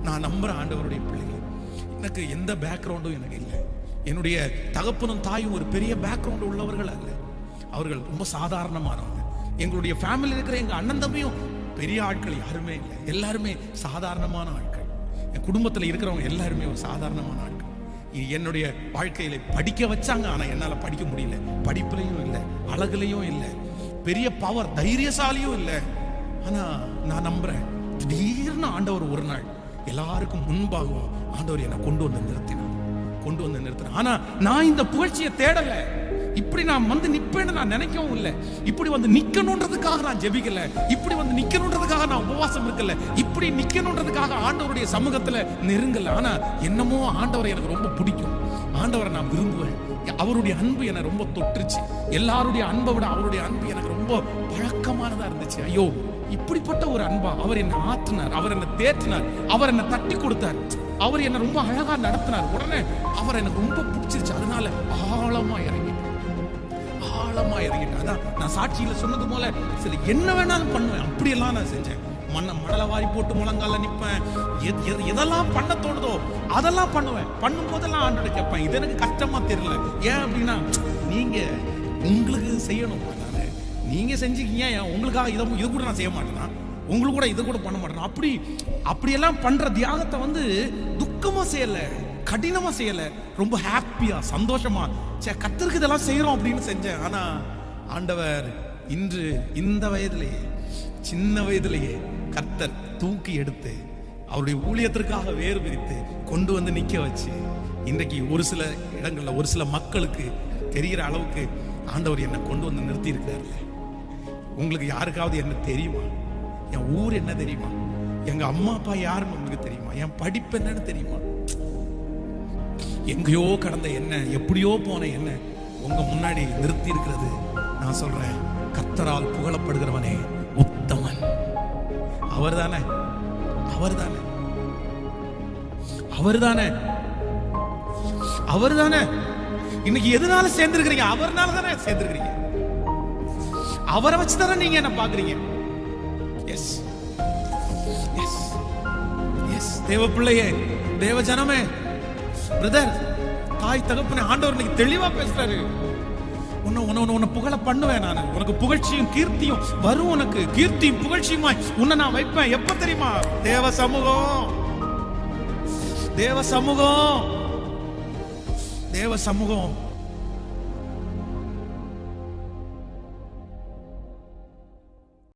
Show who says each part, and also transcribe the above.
Speaker 1: நான் நம்புறேன் ஆண்டவருடைய பிள்ளைகள். எனக்கு எந்த பேக்ரவுண்டும் எனக்கு இல்லை. என்னுடைய தகப்பனும் தாயும் ஒரு பெரிய பேக்ரவுண்ட் உள்ளவர்கள் அல்ல. அவர்கள் ரொம்ப சாதாரணமானவங்க. எங்களுடைய ஃபேமிலி இருக்கிற எங்க அண்ணன் தம்பியும் பெரிய ஆட்கள் யாருமே இல்லை. எல்லாருமே சாதாரணமான ஆட்கள். என் குடும்பத்தில் இருக்கிறவங்க எல்லாருமே ஒரு சாதாரணமான ஆட்கள். என்னுடைய வாழ்க்கையில படிக்க வச்சாங்க, ஆனா என்னால படிக்க முடியல. படிப்புலையும் இல்லை, அழகுலையும் இல்லை, பெரிய பவர் தைரியசாலியும் இல்லை. ஆனா நான் நம்புறேன், திடீர்னு ஆண்டவர் ஒரு நாள் எல்லாருக்கும் முன்பாகவும் ஆண்டவர் என்னை கொண்டு வந்து நிறுத்தினார். ஆனா நான் இந்த புகழ்ச்சியை தேடல. இப்படி நான் வந்து நிப்பேன்னு நான் நினைக்கவும் இல்லை. இப்படி வந்து நிக்கணுன்றதுக்காக நான் ஜெபிக்கல. இப்படி வந்து நிக்கணுன்றதுக்காக நான் உபவாசம் இருக்கல. இப்படி நிக்கணுன்றதுக்காக ஆண்டவருடைய சமூகத்துல நெருங்கல. ஆனா என்னமோ ஆண்டவரை எனக்கு ரொம்ப பிடிக்கும். ஆண்டவரை நான் விரும்புவேன். அவருடைய அன்பு என்னை ரொம்ப தொட்டுருச்சு. எல்லாருடைய அன்பை விட அவருடைய அன்பு எனக்கு ரொம்ப பழக்கமானதா இருந்துச்சு. ஐயோ, இப்படிப்பட்ட ஒரு அன்பா! அவர் என்னை ஆற்றினார், அவர் என்னை தேற்றினார், அவர் என்னை தட்டி கொடுத்தார், அவர் என்னை ரொம்ப அழகா நடத்தினார். உடனே அவர் எனக்கு ரொம்ப பிடிச்சிருச்சு. அதனால ஆழமா இறங்கிட்டேன். அதான் நான் சாட்சியில சொன்னது போல சில என்ன வேணாலும் பண்ணுவேன். அப்படியெல்லாம் நான் செஞ்சேன். மணலை வாரி போட்டு முழங்கால நிப்பேன். எதெல்லாம் பண்ண தோணுதோ அதெல்லாம் பண்ணுவேன். பண்ணும் போதெல்லாம் ஆண்டவரை கேட்பேன், இது எனக்கு கஷ்டமா தெரியல. ஏன் அப்படின்னா, நீங்க உங்களுக்கு செய்யணும், நீங்க செஞ்சுக்கீங்க. உங்களுக்காக இது கூட நான் செய்ய மாட்டேனா, உங்களுக்கு கூட இது கூட பண்ண மாட்டேன். அப்படியெல்லாம் பண்ற தியாகத்தை வந்து துக்கமா செய்யல, கடினமா செய்யல, ரொம்ப ஹாப்பியா சந்தோஷமா கர்த்தருக்கு இதெல்லாம் செய்யறோம் அப்படின்னு செஞ்சேன். ஆனா ஆண்டவர் இன்று இந்த வயதிலேயே, சின்ன வயதிலேயே கர்த்தர் தூக்கி எடுத்து அவருடைய ஊழியத்திற்காக வேறு பிரித்து கொண்டு வந்து நிக்க வச்சு, இன்றைக்கு ஒரு சில இடங்கள்ல ஒரு சில மக்களுக்கு தெரிகிற அளவுக்கு ஆண்டவர் என்னை கொண்டு வந்து நிறுத்தி இருக்கிறார்ல. உங்களுக்கு யாருக்காவது என்ன தெரியுமா? என் ஊர் என்ன தெரியுமா? எங்க அம்மா அப்பா யாருன்னு உங்களுக்கு தெரியுமா? என் படிப்பு என்னன்னு தெரியுமா? எங்கேயோ கடந்த என்ன, எப்படியோ போன என்ன உங்க முன்னாடி நிறுத்தி இருக்கிறது. நான் சொல்றேன், கர்த்தரால் புகழப்படுகிறவனே உத்தமன். அவர்தானே, அவர்தானே, அவர்தானே, அவர்தானே. இன்னைக்கு எதனால சேர்ந்திருக்கிறீங்க? அவர்னால தானே சேர்ந்திருக்கிறீங்க. அவரை வச்சுதானே நீங்க என்ன பாக்குறீங்க. எஸ் எஸ் எஸ் தேவ பிள்ளையே, தேவ ஜனமே, பிரதர், தாய் தகப்பனே, ஆண்டவர் இன்னைக்கு தெளிவா பேசுறாரு. உன்னை புகழ பண்ணுவேன் நான். உனக்கு புகழ்ச்சியும் கீர்த்தியும் வரும். உனக்கு கீர்த்தியும் புகழ்ச்சியுமாய் உன்னை நான் வைப்பேன். எப்ப தெரியுமா? தேவ சமூகம், தேவ சமூகம், தேவ சமூகம்